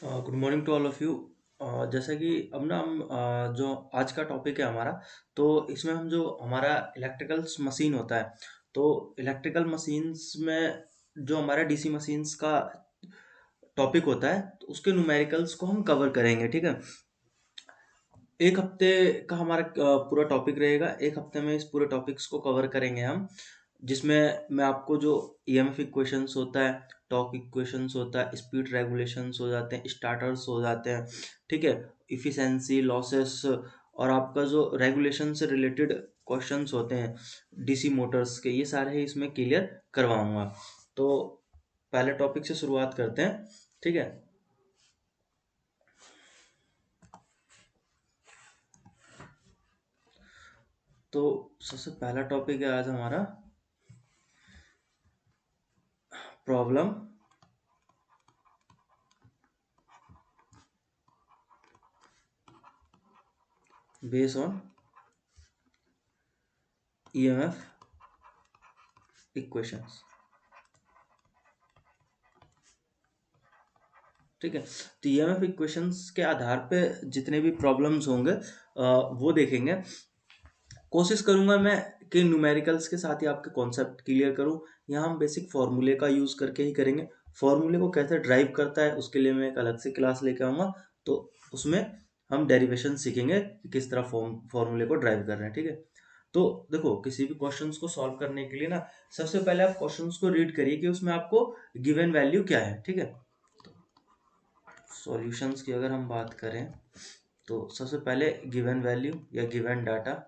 Good morning to all of you. जैसा कि अब ना हम जो आज का टॉपिक है हमारा, तो इसमें हम जो हमारा इलेक्ट्रिकल्स मशीन होता है, तो इलेक्ट्रिकल मशीन्स में जो हमारा डीसी मशीन्स का टॉपिक होता है, तो उसके न्यूमेरिकल्स को हम कवर करेंगे। ठीक है, एक हफ्ते का हमारा पूरा टॉपिक रहेगा। एक हफ्ते में इस पूरे टॉपिक्स को कवर करेंगे हम, जिसमें मैं आपको जो ईएमएफ इक्वेशंस होता है, टॉर्क इक्वेशंस होता है, स्पीड रेगुलेशंस हो जाते हैं, स्टार्टर्स हो जाते हैं, ठीक है, इफिशिएंसी, लॉसेस, और आपका जो रेगुलेशन से रिलेटेड क्वेश्चंस होते हैं डीसी मोटर्स के, ये सारे ही इसमें क्लियर करवाऊंगा। तो पहले टॉपिक से शुरुआत करते हैं। ठीक है, तो सबसे पहला टॉपिक है आज हमारा problem based on EMF equations. ठीक है, तो ईएमएफ इक्वेशंस के आधार पे जितने भी प्रॉब्लम्स होंगे वो देखेंगे। कोशिश करूंगा मैं कि न्यूमेरिकल्स के साथ ही आपके कॉन्सेप्ट क्लियर करूं। यहाँ हम बेसिक फार्मूले का यूज करके ही करेंगे। फार्मूले को कैसे ड्राइव करता है उसके लिए मैं एक अलग से क्लास लेके आऊंगा, तो उसमें हम डेरिवेशन सीखेंगे कि किस तरह फार्मूले को ड्राइव कर रहे हैं। ठीक है, तो देखो, किसी भी क्वेश्चंस को सॉल्व करने के लिए ना, सबसे पहले आप क्वेश्चंस को रीड करिए कि उसमें आपको गिवन वैल्यू क्या है। ठीक है, सॉल्यूशंस की अगर हम बात करें, तो सबसे पहले गिवन वैल्यू या गिवन डाटा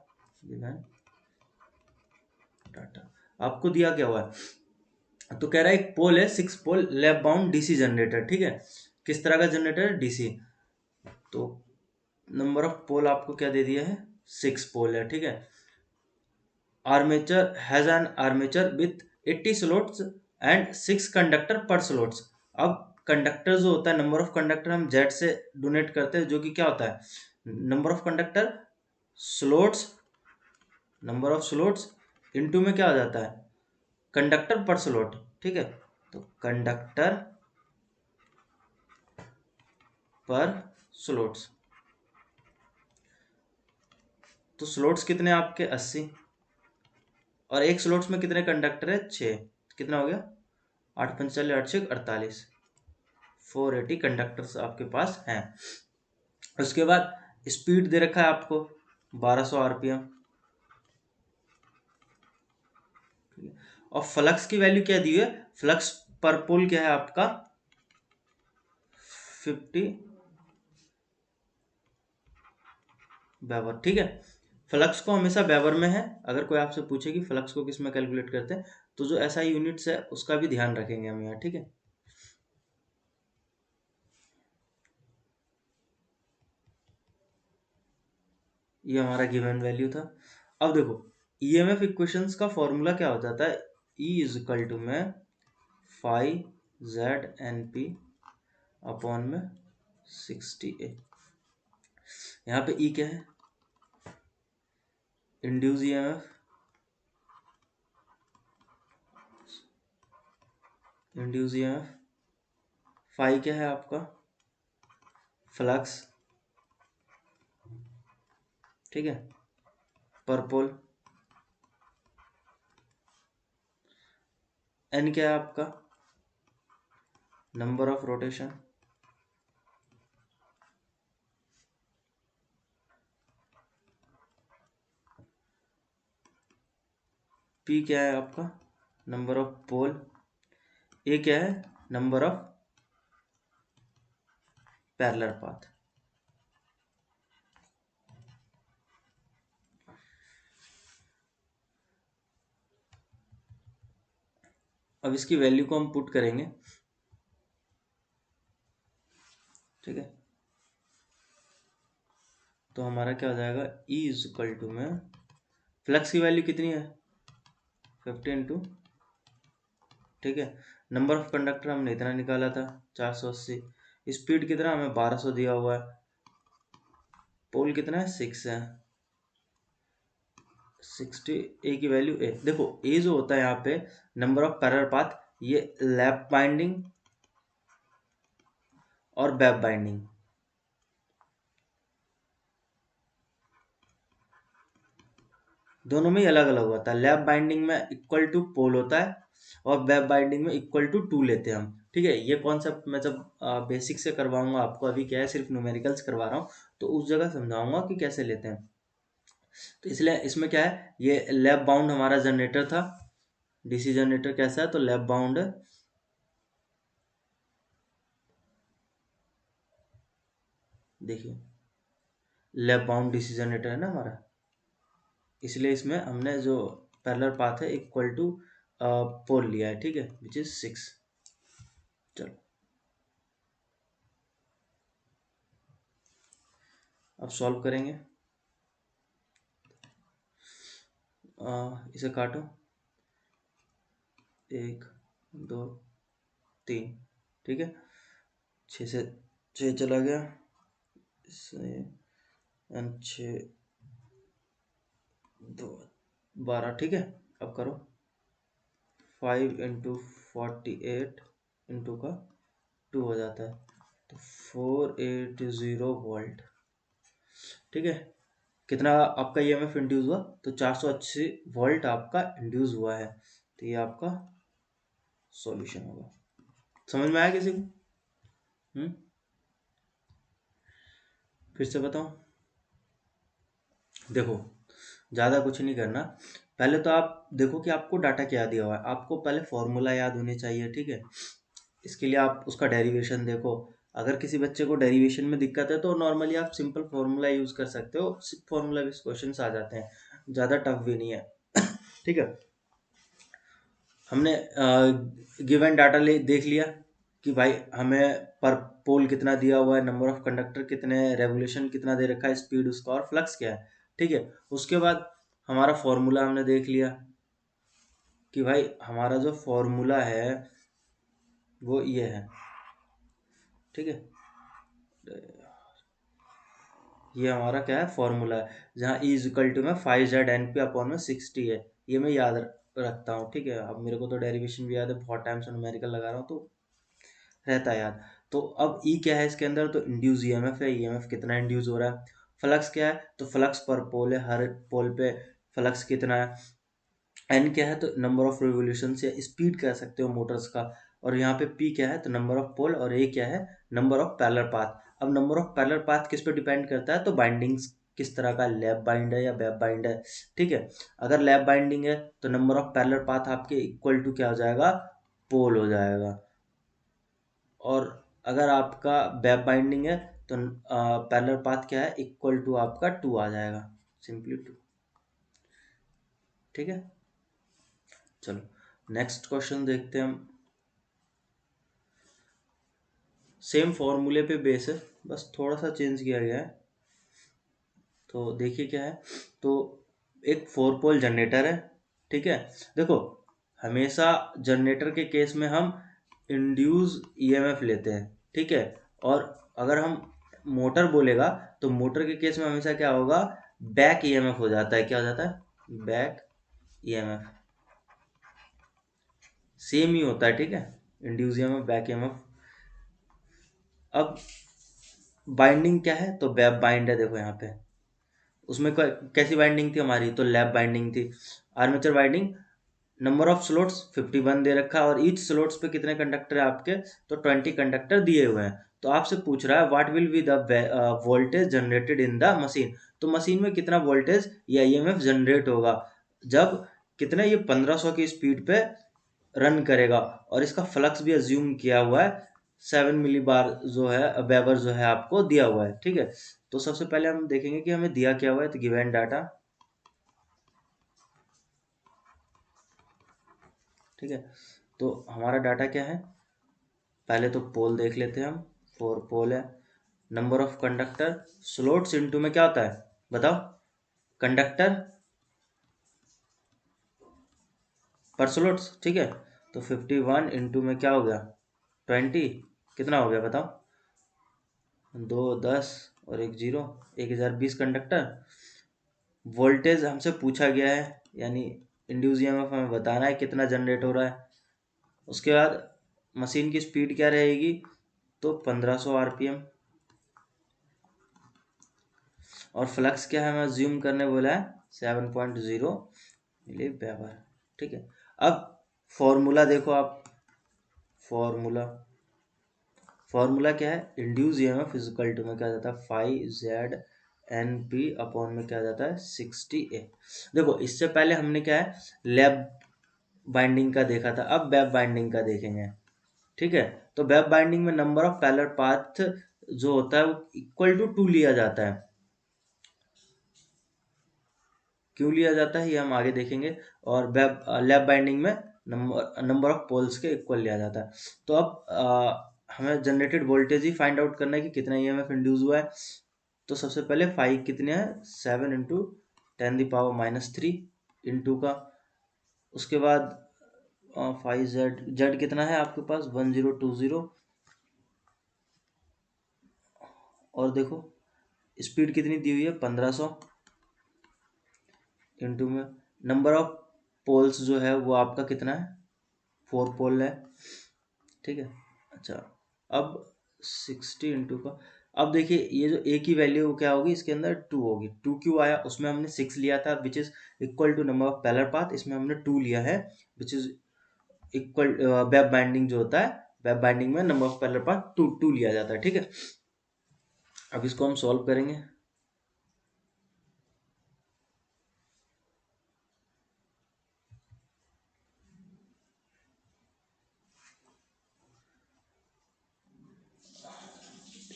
आपको दिया क्या हुआ है। तो कह रहा है एक पोल है, 6 पोल लैप बाउंड डीसी जनरेटर। ठीक है, किस तरह का जनरेटर है, डीसी। तो नंबर ऑफ पोल आपको क्या दे दिया है, 6 पोल है। ठीक है, armature has an armature with 80 slots and 6 conductor पर स्लॉट्स। अब कंडक्टर जो होता है, नंबर ऑफ कंडक्टर हम जेड से डोनेट करते हैं, जो कि क्या होता है, number of conductor slots, number of slots into में क्या आ जाता है, कंडक्टर पर स्लॉट। ठीक है, तो कंडक्टर पर स्लॉट्स, तो स्लॉट्स कितने आपके 80, और एक स्लॉट्स में कितने कंडक्टर है, 6। कितना हो गया, 8 × 5 = 48, 480 कंडक्टर्स आपके पास हैं। उसके बाद स्पीड दे रखा है आपको 1200 आरपीएम, और फ्लक्स की वैल्यू क्या दी हुई है, फ्लक्स पर पोल क्या है आपका 50 वेबर। ठीक है, फ्लक्स को हमेशा वेबर में है। अगर कोई आपसे पूछे कि फ्लक्स को किस में कैलकुलेट करते हैं, तो जो एसआई यूनिट्स है उसका भी ध्यान रखेंगे हम यहाँ। ठीक है, ये हमारा गिवन वैल्यू था। अब देखो, ईएमएफ इक्वेशंस का फॉर्मूला क्या हो जाता है, E इज टू में five Z N P upon में 60A। यहाँ पे E क्या है, induce EMF, induce EMF, five क्या है आपका, फ्लक्स। ठीक है, पर पोल, एन क्या है आपका, नंबर ऑफ रोटेशन, पी क्या है आपका, नंबर ऑफ पोल, ए क्या है, नंबर ऑफ पैरेलल पाथ। अब इसकी वैल्यू को हम पुट करेंगे। ठीक है, तो हमारा क्या हो जाएगा, E इज में फ्लक्स की वैल्यू कितनी है, 50 × ठीक है, नंबर ऑफ कंडक्टर हमने इतना निकाला था 480, स्पीड कितना हमें 1200 दिया हुआ है, पोल कितना है 6 है, 60, ए की वैल्यू ए। देखो, ए जो होता है यहाँ पे नंबर ऑफ पैरेलल पाथ, ये लैप बाइंडिंग और वेब बाइंडिंग। दोनों में ही अलग अलग होता है। लैब बाइंडिंग में इक्वल टू पोल होता है और वेब बाइंडिंग में इक्वल टू 2 लेते हैं हम। ठीक है, ये कॉन्सेप्ट मैं जब बेसिक से करवाऊंगा आपको, अभी क्या है सिर्फ न्यूमेरिकल्स करवा रहा हूँ, तो उस जगह समझाऊंगा कि कैसे लेते हैं। तो इसलिए इसमें क्या है, ये लैब बाउंड हमारा जनरेटर था। डीसी जनरेटर कैसा है, तो लैब बाउंड है। देखिए लैब बाउंड डीसी जनरेटर है ना हमारा, इसलिए इसमें हमने जो पैरेलल पाथ है इक्वल टू पोल लिया है। ठीक है, विच इज 6। चलो अब सॉल्व करेंगे। इसे काटो, 1 2 3। ठीक है, 6 से 6 चला गया, इससे एंड 6 2 12। ठीक है, अब करो 5 इंटू 48 इंटू का 2 हो जाता है, तो 480 वोल्ट। ठीक है, कितना आपका ईएमएफ इंड्यूस हुआ, तो 480 वोल्ट आपका इंड्यूस हुआ है। तो ये आपका सॉल्यूशन होगा। समझ में आया किसी को? फिर से बताओ। देखो ज़्यादा कुछ नहीं करना, पहले तो आप देखो कि आपको डाटा क्या दिया हुआ है। आपको पहले फॉर्मूला याद होने चाहिए। ठीक है, इसके लिए आप उसका डेरिवेशन देखो। अगर किसी बच्चे को डेरिवेशन में दिक्कत है तो नॉर्मली आप सिंपल फॉर्मूला यूज़ कर सकते हो, सिर्फ फॉर्मूला बेस्ड क्वेश्चन आ जाते हैं, ज़्यादा टफ भी नहीं है। ठीक है, हमने गिवन डाटा ले देख लिया कि भाई हमें पर पोल कितना दिया हुआ है, नंबर ऑफ कंडक्टर कितने हैं, रेवोल्यूशन कितना दे रखा है, स्पीड उसका और फ्लक्स क्या है। ठीक है, उसके बाद हमारा फॉर्मूला हमने देख लिया कि भाई हमारा जो फॉर्मूला है वो ये है। ठीक है, ये हमारा क्या है, फॉर्मूला है, जहाँ ई इज इक्वल टू में 5z/NP/60 है। ये मैं याद रखता हूँ। ठीक है, अब मेरे को तो डेरिवेशन भी याद है, बहुत टाइम से न्यूमेरिकल लगा रहा हूँ तो रहता है याद। तो अब ई क्या है इसके अंदर, तो इंड्यूस ईएमएफ है, ईएमएफ कितना इंड्यूस हो रहा है। फ्लक्स क्या है, तो फ्लक्स पर पोल है, हर पोल पे फ्लक्स कितना है। एन क्या है, तो नंबर ऑफ रिवोल्यूशन या स्पीड कह सकते हो मोटर्स का। और यहाँ पे पी क्या है, तो नंबर ऑफ पोल, और ए क्या है, नंबर ऑफ पैरेलल पाथ। अब नंबर ऑफ पैरेलल पाथ किस पे डिपेंड करता है, तो बाइंडिंग्स किस तरह का, लैब बाइंड है या वेब बाइंड है। ठीक है, अगर लैब बाइंडिंग है तो नंबर ऑफ पैरेलल पाथ आपके इक्वल टू क्या हो जाएगा, पोल हो जाएगा। और अगर आपका वेब बाइंडिंग है तो पैरेलल पाथ क्या है, इक्वल टू आपका 2 आ जाएगा, सिंपली 2। ठीक है, चलो नेक्स्ट क्वेश्चन देखते हैं हम। सेम फॉर्मूले पे बेस है, बस थोड़ा सा चेंज किया गया है। तो देखिए क्या है, तो एक 4 पोल जनरेटर है। ठीक है, देखो हमेशा जनरेटर के केस में हम इंड्यूस ईएमएफ लेते हैं। ठीक है, और अगर हम मोटर बोलेगा तो मोटर के केस में हमेशा क्या होगा, बैक ईएमएफ हो जाता है। क्या हो जाता है, बैक ईएमएफ। सेम ही होता है। ठीक है, इंड्यूस ईएमएफ, बैक ईएमएफ। अब बाइंडिंग क्या है, तो वेब बाइंड है। देखो यहाँ पे उसमें कैसी बाइंडिंग थी हमारी, तो लैब बाइंडिंग थी। Armature binding, number of slots 51 दे रखा है और ईच स्लोट्स पे कितने कंडक्टर है आपके, तो 20 कंडक्टर दिए हुए हैं। तो आपसे पूछ रहा है what will be the voltage generated in the machine. तो मशीन में कितना वोल्टेज या ईएमएफ जनरेट होगा जब कितने, ये 1500 की स्पीड पे रन करेगा। और इसका फ्लक्स भी अज्यूम किया हुआ है, 7 मिली बार जो है, वेबर जो है आपको दिया हुआ है। ठीक है, तो सबसे पहले हम देखेंगे कि हमें दिया क्या हुआ है, तो गिवन डाटा। ठीक है, तो हमारा डाटा क्या है, पहले तो पोल देख लेते हैं हम। 4 पोल है, number of conductor, slots into में क्या होता है बताओ, कंडक्टर पर स्लोट्स। ठीक है, तो 51 इंटू में क्या हो गया, 20, कितना हो गया बताओ, 2 10 और 1 0, 1020 कंडक्टर। वोल्टेज हमसे पूछा गया है, यानी इंड्यूस ईएमएफ हमें बताना है कितना जनरेट हो रहा है। उसके बाद मशीन की स्पीड क्या रहेगी, तो 1500 आरपीएम। और फ्लक्स क्या है, मैं ज्यूम करने बोला है 7.0 मिली वेबर। ठीक है, अब फॉर्मूला देखो आप। फॉर्मूला फॉर्मूला क्या है, इंड्यूस ईएमएफ फिजिकल टू में क्या जाता है 5 Z अपॉन में क्या जाता है 60A। देखो इससे पहले हमने क्या है लैब बाइंडिंग का देखा था, अब वेब बाइंडिंग का देखेंगे। ठीक है, तो वेब बाइंडिंग में नंबर ऑफ पैरेलल पाथ जो होता है वो इक्वल टू 2 लिया जाता है। क्यों लिया जाता है ये हम आगे देखेंगे। और वेब लैब बाइंडिंग में नंबर ऑफ पोल्स के इक्वल लिया जाता है। तो अब हमें जनरेटेड वोल्टेज ही फाइंड आउट करना है कि कितना ईएमएफ इंड्यूस हुआ है। तो सबसे पहले 5 कितने हैं 7 इंटू 10⁻³ इंटू का, उसके बाद 5Z कितना है आपके पास 1020। और देखो स्पीड कितनी दी हुई है 1500 इंटू में नंबर ऑफ पोल्स जो है वो आपका कितना है 4 पोल है। ठीक है, अच्छा अब 60 इंटू का, अब देखिए ये जो ए की वैल्यू क्या होगी इसके अंदर 2 होगी। 2 क्यों आया, उसमें हमने 6 लिया था which is equal to number of parallel path, इसमें हमने 2 लिया है which is equal. Wave winding जो होता है, वेब बाइंडिंग में नंबर ऑफ पैरेलल पाथ 2 लिया जाता है। ठीक है, अब इसको हम सॉल्व करेंगे।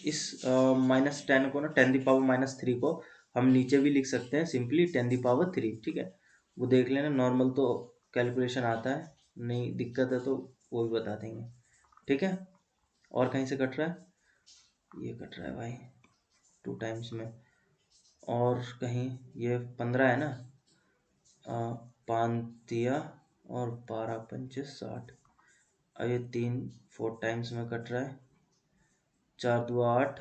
इस -10 को ना 10⁻³ को हम नीचे भी लिख सकते हैं सिंपली 10⁻³। ठीक है, वो देख लेना, नॉर्मल तो कैलकुलेशन आता है, नहीं दिक्कत है तो वो भी बता देंगे। ठीक है, और कहीं से कट रहा है, ये कट रहा है भाई 2 टाइम्स में, और कहीं ये 15 है ना, 5 दिया और 12 पंचे 60। अब ये 4 टाइम्स में कट रहा है, 4 2 8,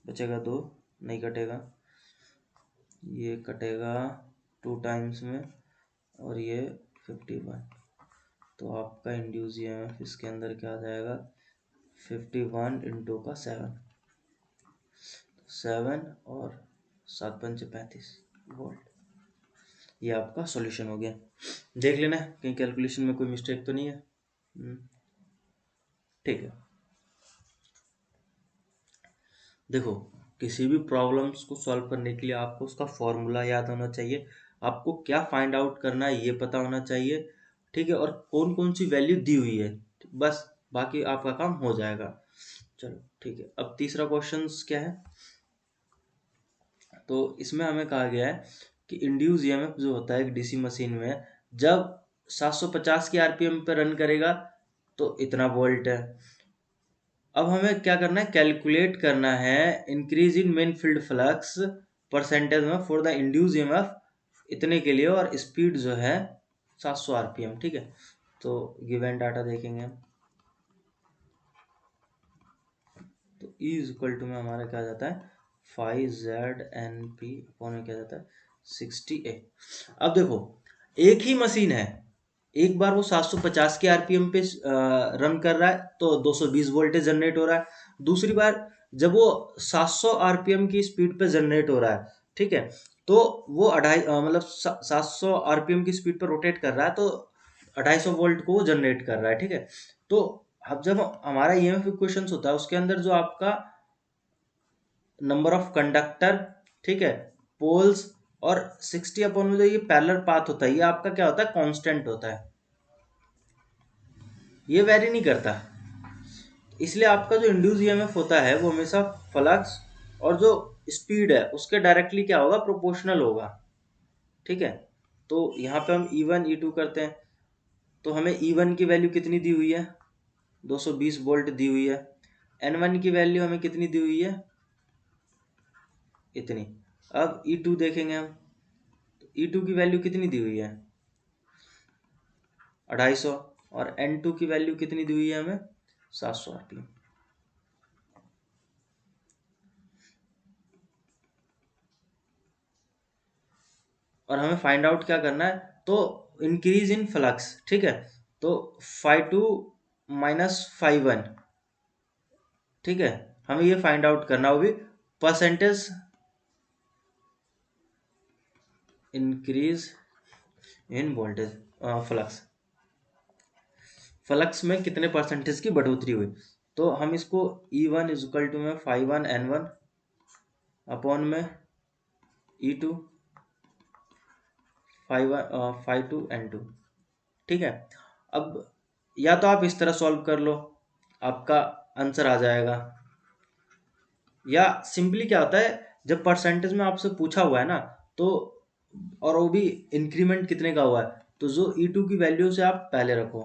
बचेगा 2, नहीं कटेगा, ये कटेगा 2 टाइम्स में, और ये 51। तो आपका इंड्यूस ईएमएफ इसके अंदर क्या आ जाएगा 51 इंटू का 7 और 7 पंचे 35 वोल्ट। ये आपका सॉल्यूशन हो गया। देख लेना कहीं कैलकुलेशन में कोई मिस्टेक तो नहीं है। ठीक है, देखो किसी भी प्रॉब्लम्स को सॉल्व करने के लिए आपको उसका फॉर्मूला याद होना चाहिए, आपको क्या फाइंड आउट करना है ये पता होना चाहिए। ठीक है, और कौन कौन सी वैल्यू दी हुई है, बस बाकी आपका काम हो जाएगा। चलो ठीक है, अब तीसरा क्वेश्चन क्या है, तो इसमें हमें कहा गया है कि इंड्यूस ईएमएफ जो होता है एक डीसी मशीन में जब 750 की आरपीएम पे रन करेगा तो इतना वोल्ट है। अब हमें क्या करना है, कैलकुलेट करना है increase in main field flux percentage में फॉर द इंड्यूस ईएमएफ इतने के लिए, और स्पीड जो है 700 आरपीएम। ठीक है, तो गिवन डाटा देखेंगे हम, तो E इज इक्वल टू में हमारा क्या जाता है 5ZNP अपॉन में क्या जाता है 60A। अब देखो एक ही मशीन है, एक बार वो 750 के आरपीएम पे रन कर रहा है तो 220 वोल्टेज जनरेट हो रहा है, दूसरी बार जब वो 700 आरपीएम की स्पीड पे जनरेट हो रहा है, ठीक है, तो वो मतलब 700 आरपीएम की स्पीड पर रोटेट कर रहा है तो 250 वोल्ट को जनरेट कर रहा है। ठीक है, तो अब जब हमारा ईएमएफ इक्वेशन होता है उसके अंदर जो आपका नंबर ऑफ कंडक्टर, ठीक है, पोल्स और 60 अपॉन में जो ये पैरेलल पाथ होता है ये आपका क्या होता है कांस्टेंट होता है, ये वेरी नहीं करता। इसलिए आपका जो इंड्यूस ईएमएफ होता है वो हमेशा फ्लक्स और जो स्पीड है उसके डायरेक्टली क्या होगा प्रोपोर्शनल होगा। ठीक है, तो यहाँ पे हम E1 E2 करते हैं, तो हमें E1 की वैल्यू कितनी दी हुई है 220 वोल्ट दी हुई है, N1 की वैल्यू हमें कितनी दी हुई है इतनी। अब E2 देखेंगे हम, E2 की वैल्यू कितनी दी हुई है 250, और N2 की वैल्यू कितनी दी हुई है हमें 700 आरपीएम। और हमें फाइंड आउट क्या करना है, तो इंक्रीज इन फ्लक्स। ठीक है, तो 5 2 -5 1 ठीक है, हमें ये फाइंड आउट करना, वो भी percentage increase in voltage, flux, flux में कितने परसेंटेज की बढ़ोतरी हुई। तो हम इसको E1 इज इक्वल टू में 5 1 N1 अपॉन में E2 5 2 N2। ठीक है, अब या तो आप इस तरह सॉल्व कर लो, आपका आंसर आ जाएगा, या सिंपली क्या होता है, जब परसेंटेज में आपसे पूछा हुआ है ना, तो और वो भी इंक्रीमेंट कितने का हुआ है, तो जो E2 की वैल्यू से आप पहले रखो।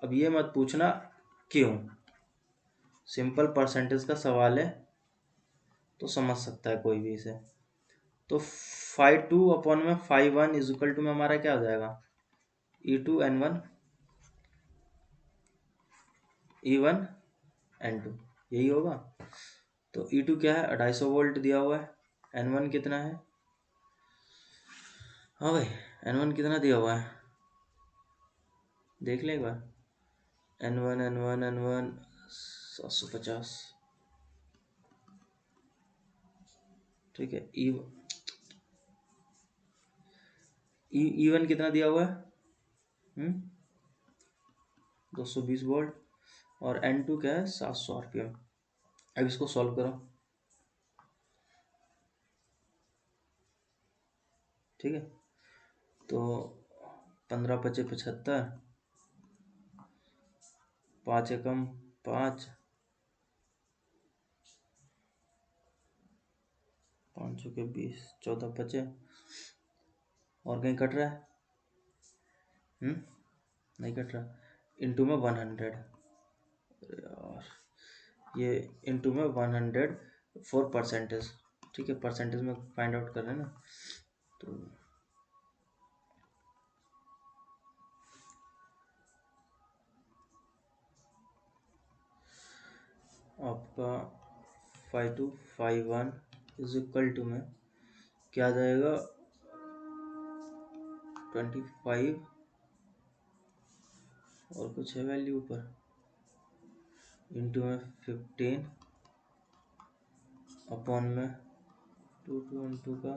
अब ये मत पूछना क्यों, सिंपल परसेंटेज का सवाल है तो समझ सकता है कोई भी इसे। तो 5 2 अपॉन में 5 1 इज इक्वल टू में हमारा क्या हो जाएगा, E2 N1 E1 N2, यही होगा। तो E2 क्या है, 250 वोल्ट दिया हुआ है, N1 कितना है, हाँ भाई N1 कितना दिया हुआ है, देख ले एक बार, N1 750। ठीक है, E1 कितना दिया हुआ है, 220 वोल्ट, और N2 क्या है, 700 RPM। अब इसको सॉल्व करो, ठीक है, तो 15 5 75, 5 एकम 5, 5 के 20, 14 बचे, और कहीं कट रहा है, नहीं कट रहा, इंटू में 100, यार ये इंटू में 100 फॉर परसेंटेज। ठीक है, परसेंटेज में फाइंड आउट कर रहे हैं ना, तो आपका 5251 इज इक्वल टू में क्या आ जाएगा, 25 और कुछ है वैल्यू ऊपर, इंटू में 15 अपॉन में 2 इंटू का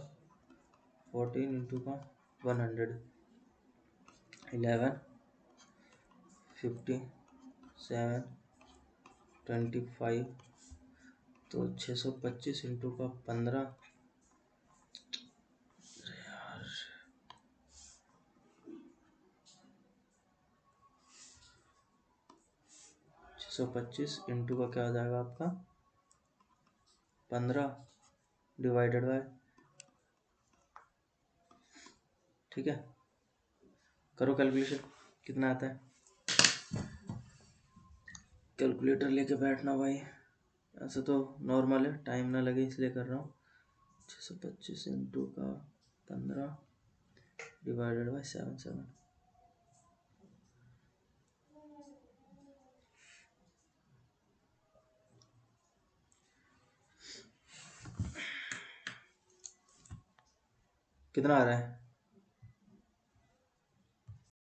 14 इंटू का 100, 11 50 7 25, तो 625 इंटू का 15, 625 इंटू का क्या आ जाएगा आपका 15 डिवाइडेड बाय, ठीक है, करो कैलकुलेशन कितना आता है, कैलकुलेटर लेके बैठना भाई, ऐसे तो नॉर्मल है, टाइम ना लगे इसलिए कर रहा हूँ। 625 इंटू का 15 डिवाइडेड बाय 7 कितना आ रहा है,